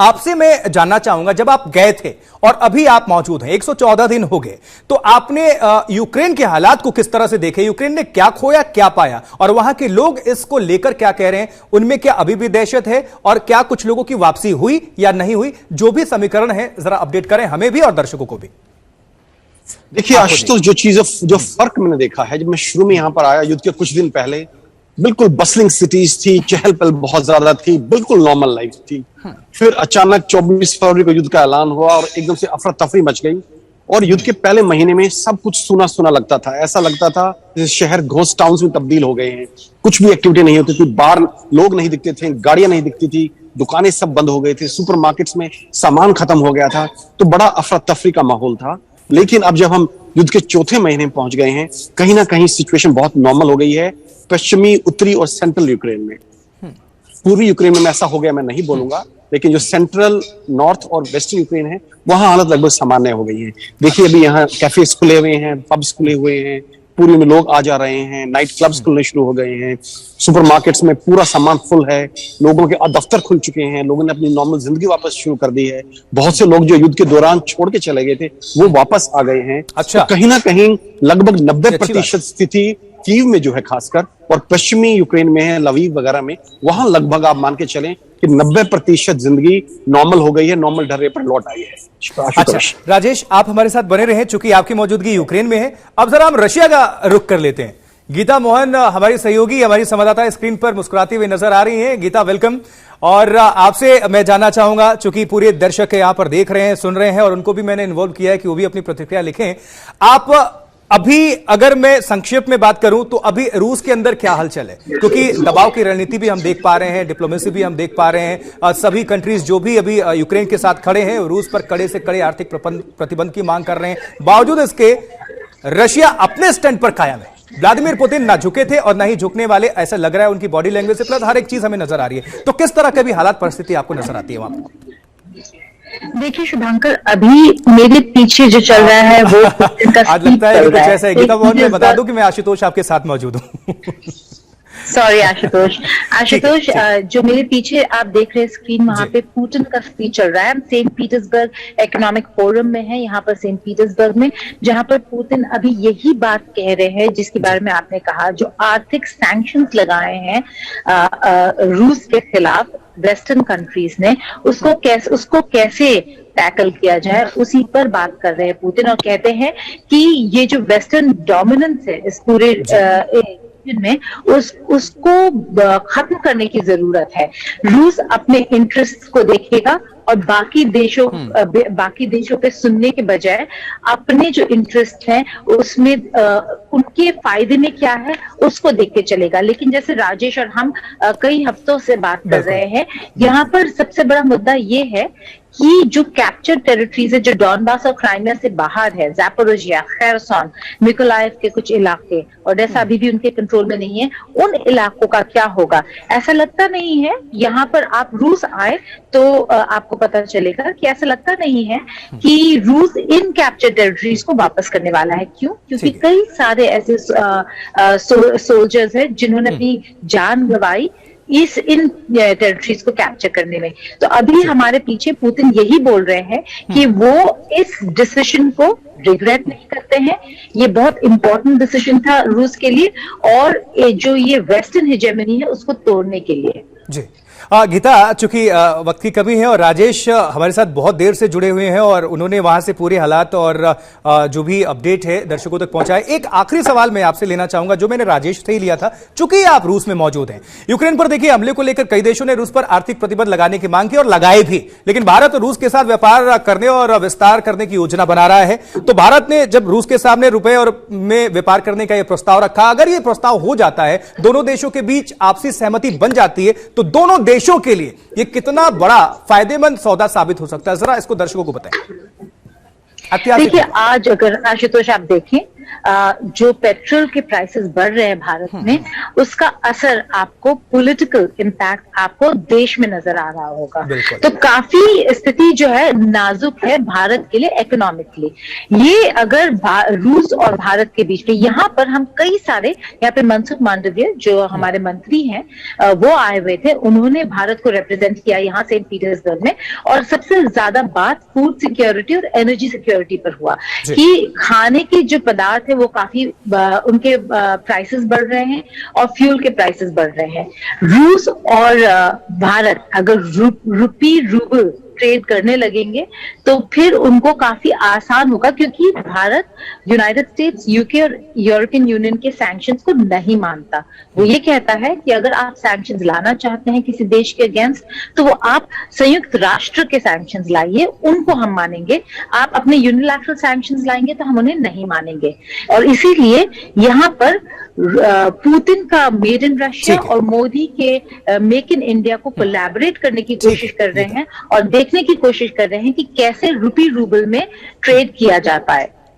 आपसे मैं जानना चाहूंगा, जब आप गए थे और अभी आप मौजूद हैं, 114 दिन हो गए, तो आपने यूक्रेन के हालात को किस तरह से देखे? यूक्रेन ने क्या खोया, क्या पाया, और वहां के लोग इसको लेकर क्या कह रहे हैं? उनमें क्या अभी भी दहशत है, और क्या कुछ लोगों की वापसी हुई या नहीं हुई? जो भी समीकरण है जरा अपडेट करें हमें भी और दर्शकों को भी। देखिए आशुतोष, जो फर्क मैंने देखा है, जब मैं शुरू में यहां पर आया युद्ध के कुछ दिन पहले, बिल्कुल बसलिंग सिटीज थी, चहल पहल बहुत ज्यादा थी, बिल्कुल नॉर्मल लाइफ थी। फिर अचानक 24 फरवरी को युद्ध का ऐलान हुआ और एकदम से अफरा तफरी मच गई। और युद्ध के पहले महीने में सब कुछ सुना सुना लगता था, ऐसा लगता था जैसे शहर घोस्ट टाउन्स में तब्दील हो गए हैं। कुछ भी एक्टिविटी नहीं होती थी, बाहर लोग नहीं दिखते थे, गाड़ियां नहीं दिखती थी, दुकानें सब बंद हो गए थे, सुपरमार्केट्स में सामान खत्म हो गया था। तो बड़ा अफरा तफरी का माहौल था। लेकिन अब जब हम युद्ध के चौथे महीने में पहुंच गए हैं, कहीं ना कहीं सिचुएशन बहुत नॉर्मल हो गई है पश्चिमी, उत्तरी और सेंट्रल यूक्रेन में। पूर्वी यूक्रेन में ऐसा हो गया मैं नहीं बोलूंगा, लेकिन जो सेंट्रल, नॉर्थ और वेस्टर्न यूक्रेन है, वहां हालत लगभग सामान्य हो गई है। देखिए अभी यहाँ कैफेज खुले हुए हैं, पब्स खुले हुए हैं, पूरी में लोग आ जा रहे हैं, नाइट क्लब्स खुलने शुरू हो गए हैं, सुपरमार्केट्स में पूरा सामान फुल है, लोगों के दफ्तर खुल चुके हैं, लोगों ने अपनी नॉर्मल जिंदगी वापस शुरू कर दी है। बहुत से लोग जो युद्ध के दौरान छोड़ के चले गए थे वो वापस आ गए हैं। अच्छा। तो कहीं ना कहीं लगभग 90% स्थिति कीव में जो है खासकर, और पश्चिमी यूक्रेन में है, लवीव वगैरह में, वहां लगभग आप मान के चलें कि 90% जिंदगी नॉर्मल हो गई है, नॉर्मल ढर्रे पर लौट आई है। अच्छा राजेश, आप हमारे साथ बने रहे, चूंकि आपकी मौजूदगी यूक्रेन में है। अब जरा हम रशिया का रुख कर लेते हैं। गीता मोहन हमारी सहयोगी, हमारी संवाददाता स्क्रीन पर मुस्कुराती हुई नजर आ रही हैं। गीता, वेलकम। और आपसे मैं जानना चाहूंगा, चूंकि पूरे दर्शक यहां पर देख रहे हैं, सुन रहे हैं, और उनको भी मैंने इन्वॉल्व किया है कि वो भी अपनी प्रतिक्रिया लिखें। आप अभी अगर मैं संक्षेप में बात करूं तो अभी रूस के अंदर क्या हलचल है? क्योंकि दबाव की रणनीति भी हम देख पा रहे हैं, डिप्लोमेसी भी हम देख पा रहे हैं। सभी कंट्रीज जो भी अभी यूक्रेन के साथ खड़े हैं, रूस पर कड़े से कड़े आर्थिक प्रतिबंध की मांग कर रहे हैं। बावजूद इसके रशिया अपने स्टैंड पर कायम है। व्लादिमीर पुतिन ना झुके थे और ना ही झुकने वाले, ऐसा लग रहा है उनकी बॉडी लैंग्वेज से, प्लस हर एक चीज हमें नजर आ रही है। तो किस तरह के भी हालात, परिस्थिति आपको नजर आती है वहां पर? देखिए शुभांकर, अभी मेरे पीछे जो चल रहा है वो आज लगता है कि कुछ ऐसा है। गीता मोहन, मैं बता दूं कि मैं आशुतोष आपके साथ मौजूद हूं। सॉरी आशुतोष, जो मेरे पीछे आप देख रहे हैं स्क्रीन, वहां पे पुतिन का स्पीच चल रहा है। हम सेंट पीटर्सबर्ग इकोनॉमिक फोरम में है, यहाँ पर सेंट पीटर्सबर्ग में, जहां पर पुतिन अभी यही बात कह रहे हैं जिसके बारे में आपने कहा, जो आर्थिक सैंक्शंस लगाए हैं रूस के खिलाफ वेस्टर्न कंट्रीज ने, उसको कैसे टैकल किया जाए, उसी पर बात कर रहे हैं पुतिन। और कहते हैं कि ये जो वेस्टर्न डोमिनेंस है इस पूरे में, उसको खत्म करने की जरूरत है। रूस अपने इंटरेस्ट को देखेगा और बाकी देशों पे सुनने के बजाय अपने जो इंटरेस्ट है उसमें उनके फायदे में क्या है उसको देख के चलेगा। लेकिन जैसे राजेश और हम कई हफ्तों से बात कर रहे हैं, यहाँ पर सबसे बड़ा मुद्दा ये है कि जो कैप्चर टेरिटरीज है, जो डॉनबास और क्राइमिया से बाहर है, ज़ैपोरिज़िया, खेरसन, मिकोलाइव के कुछ इलाके, ओडेसा अभी भी उनके कंट्रोल में नहीं है, उन इलाकों का क्या होगा? ऐसा लगता नहीं है, यहाँ पर आप रूस आए तो आपको पता चलेगा कि ऐसा लगता नहीं है कि रूस इन कैप्चर टेरिटरीज को वापस करने वाला है। क्यों? क्योंकि कई सारे ऐसे सोल्जर्स हैं जिन्होंने अपनी जान गंवाई इन टेरिटरीज को कैप्चर करने में। तो अभी हमारे पीछे पुतिन यही बोल रहे हैं कि वो इस डिसीजन को रिग्रेट नहीं करते हैं। ये बहुत इंपॉर्टेंट डिसीजन था रूस के लिए और जो ये वेस्टर्न हेजेमनी है उसको तोड़ने के लिए। जी गीता, चूंकि वक्त की कमी है और राजेश हमारे साथ बहुत देर से जुड़े हुए हैं और उन्होंने वहां से पूरे हालात और जो भी अपडेट है दर्शकों तक पहुंचाए। एक आखिरी सवाल मैं आपसे लेना चाहूंगा, जो मैंने राजेश से ही लिया था, चूंकि आप रूस में मौजूद हैं। यूक्रेन पर देखिए हमले को लेकर कई देशों ने रूस पर आर्थिक प्रतिबंध लगाने की मांग की और लगाए भी, लेकिन भारत रूस के साथ व्यापार करने और विस्तार करने की योजना बना रहा है। तो भारत ने जब रूस के सामने रुपए और में व्यापार करने का यह प्रस्ताव रखा, अगर यह प्रस्ताव हो जाता है, दोनों देशों के बीच आपसी सहमति बन जाती है, तो दोनों देशों के लिए यह कितना बड़ा फायदेमंद सौदा साबित हो सकता है? जरा इसको दर्शकों को बताएं। देखिए आज अगर आशुतोष आप देखें जो पेट्रोल के प्राइसेस बढ़ रहे हैं भारत में, उसका असर आपको पॉलिटिकल इम्पैक्ट आपको देश में नजर आ रहा होगा। तो काफी स्थिति जो है नाजुक है भारत के लिए इकोनॉमिकली। ये अगर रूस और भारत के बीच में, यहाँ पर हम कई सारे, यहाँ पे मनसुख मांडविया जो हमारे मंत्री हैं वो आए हुए थे, उन्होंने भारत को रिप्रेजेंट किया यहाँ सेंट पीटर्सबर्ग में, और सबसे ज्यादा बात फूड सिक्योरिटी और एनर्जी सिक्योरिटी पर हुआ कि खाने के जो पदार्थ है वो काफी उनके प्राइसेस बढ़ रहे हैं और फ्यूल के प्राइसेस बढ़ रहे हैं। रूस और भारत अगर रूबल ट्रेड करने लगेंगे तो फिर उनको काफी आसान होगा, क्योंकि भारत यूनाइटेड स्टेट्स, यूके और यूरोपियन यूनियन के सैंक्शंस को नहीं मानता। वो ये कहता है कि अगर आप सैंक्शंस लाना चाहते हैं किसी देश के अगेंस्ट, तो वो आप संयुक्त राष्ट्र के सैंक्शंस लाइए, उनको हम मानेंगे। आप अपने यूनिलैटरल सैंक्शंस लाएंगे तो हम उन्हें नहीं मानेंगे। और इसीलिए यहाँ पर पुतिन का मेड इन रशिया और मोदी के मेक इन इंडिया को कोलैबोरेट करने की कोशिश कर रहे हैं और देखने की कोशिश कर रहे हैं कि कैसे रूबल में ट्रेड किया जा पाए।